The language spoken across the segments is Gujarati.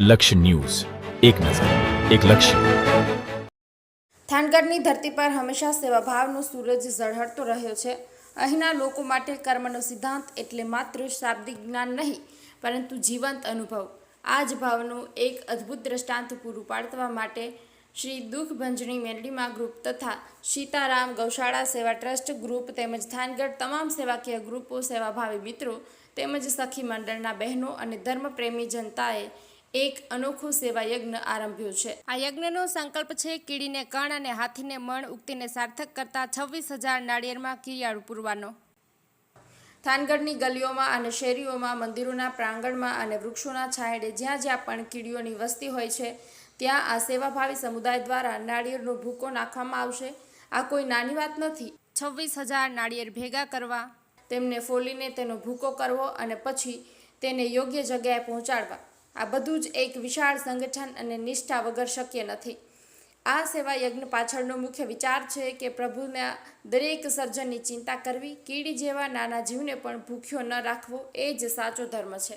લક્ષ્ય ન્યૂઝ, એક નજર, એક લક્ષ્ય. થાનગઢની ધરતી પર હંમેશા સેવાભાવનો સૂરજ ઝળહળતો રહ્યો છે. અહીંના લોકો માટે કર્મનો સિદ્ધાંત એટલે માત્ર શાબ્દિક જ્ઞાન નહીં, પરંતુ જીવંત અનુભવ. આ જ ભાવનું એક અદ્ભુત દ્રષ્ટાંત પૂરું પાડવા માટે શ્રી દુઃખભંજની મેલડીમાં ગ્રુપ તથા સીતારામ ગૌશાળા સેવા ટ્રસ્ટ ગ્રુપ તેમજ થાનગઢ તમામ સેવાકીય ગ્રુપો, સેવાભાવી મિત્રો તેમજ સખી મંડળના બહેનો અને ધર્મપ્રેમી જનતાએ એક અનોખો સેવા યજ્ઞ આરંભ્યો છે. આ યજ્ઞનો સંકલ્પ છે કીડીને કણ અને હાથીને મણ ઉક્તિને સાર્થક કરતા 26,000 નાળિયેરમાં કિયાળુ પૂરવાનો. થાનગઢની ગલીઓમાં અને શેરીઓમાં, મંદિરોના પ્રાંગણમાં અને વૃક્ષોના છાંયડે જ્યાં જ્યાં પણ કીડીઓની વસ્તી હોય છે ત્યાં આ સેવાભાવી સમુદાય દ્વારા નાળિયેરનો ભૂકો નાખવામાં આવશે. આ કોઈ નાની વાત નથી. 26,000 નાળિયેર ભેગા કરવા, તેમને ફોલીને તેનો ભૂકો કરવો અને પછી તેને યોગ્ય જગ્યાએ પહોંચાડવા, આ બધું જ એક વિશાળ સંગઠન અને નિષ્ઠા વગર શક્ય નથી. આ સેવા યજ્ઞ પાછળનો મુખ્ય વિચાર છે કે પ્રભુના દરેક સર્જનની ચિંતા કરવી, કીડી જેવા નાના જીવને પણ ભૂખ્યો ન રાખવો, એ જ સાચો ધર્મ છે.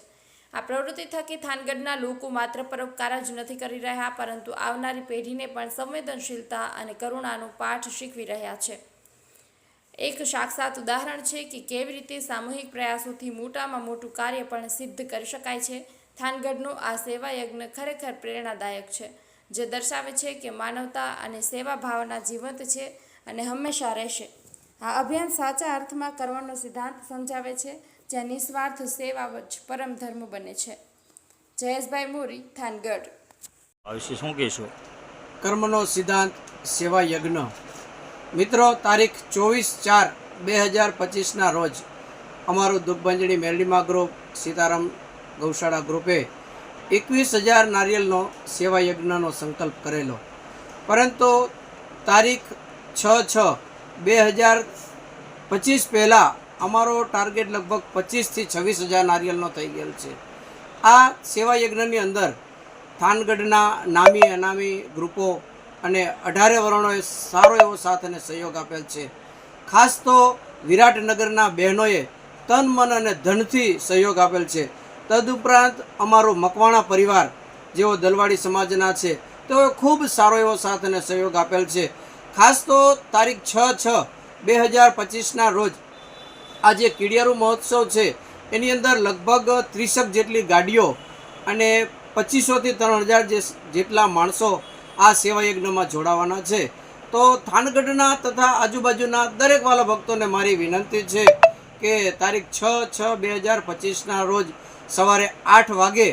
આ પ્રવૃત્તિ થકી થાનગઢના લોકો માત્ર પરોપકાર જ નથી કરી રહ્યા, પરંતુ આવનારી પેઢીને પણ સંવેદનશીલતા અને કરુણાનો પાઠ શીખવી રહ્યા છે. એક સાક્ષાત ઉદાહરણ છે કે કેવી રીતે સામૂહિક પ્રયાસોથી મોટામાં મોટું કાર્ય પણ સિદ્ધ કરી શકાય છે. થાનગઢનો આ સેવા યજ્ઞ ખરેખર પ્રેરણાદાયક છે, જે દર્શાવે છે કે માનવતા અને સેવા ભાવના જીવંત છે અને હંમેશા રહેશે. આ અભિયાન સાચા અર્થમાં કર્મનો સિદ્ધાંત સમજાવે છે, જ્યાં નિસ્વાર્થ સેવા જ પરમ ધર્મ બને છે. જયેશભાઈ મોરી, થાનગઢ. આ વિશે શું કહેશો? કર્મનો સિદ્ધાંત સેવા યજ્ઞ. મિત્રો, તારીખ 24/4/2025ના રોજ અમારું દુઃખભંજની મેલડીમાં ગ્રુપ, સીતારામ ગૌશાળા ગ્રુપે 21,000 નારિયેલનો સેવા યજ્ઞનો સંકલ્પ કરેલો. પરંતુ તારીખ 6/6/2025 પહેલાં અમારો ટાર્ગેટ લગભગ 25,000 થી 26,000 નારિયેલનો થઈ ગયેલ છે. આ સેવા યજ્ઞની અંદર થાનગઢના નામી અનામી ગ્રુપો અને 18 વર્ણોએ સારો એવો સાથ અને સહયોગ આપેલ છે. ખાસ તો વિરાટનગરના બહેનોએ તન, મન અને ધનથી સહયોગ આપેલ છે. તદુપરાંત અમારો મકવાણા પરિવાર, જેઓ દલવાડી સમાજના છે, તેઓએ ખૂબ સારો એવો સાથ અને સહયોગ આપેલ છે. ખાસ તો તારીખ 6/6/2025ના રોજ આ જે કીડિયારુ મહોત્સવ છે એની અંદર લગભગ 30 જેટલી ગાડીઓ અને 2500 થી 3000 જેટલા માણસો આ સેવા યજ્ઞમાં જોડાવાના છે. તો થાનગઢના તથા આજુબાજુના દરેક વાલા ભક્તોને મારી વિનંતી છે કે તારીખ 6/6/2025ના રોજ સવારે 8 વાગે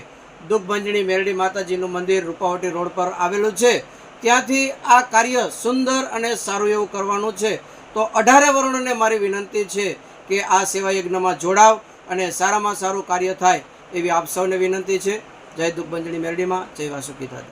દુઃખભંજની મેલડી માતાજીનું મંદિર રૂપાવટી રોડ પર આવેલું છે. ત્યાંથી આ કાર્ય સુંદર અને સારું એવું કરવાનું છે. તો 18 વર્ણોને મારી વિનંતી છે કે આ સેવા યજ્ઞમાં જોડાવ અને સારામાં સારું કાર્ય થાય એવી આપ સૌને વિનંતી છે. જય દુઃખભંજની મેલડીમાં, જય વાસુકી દાદા.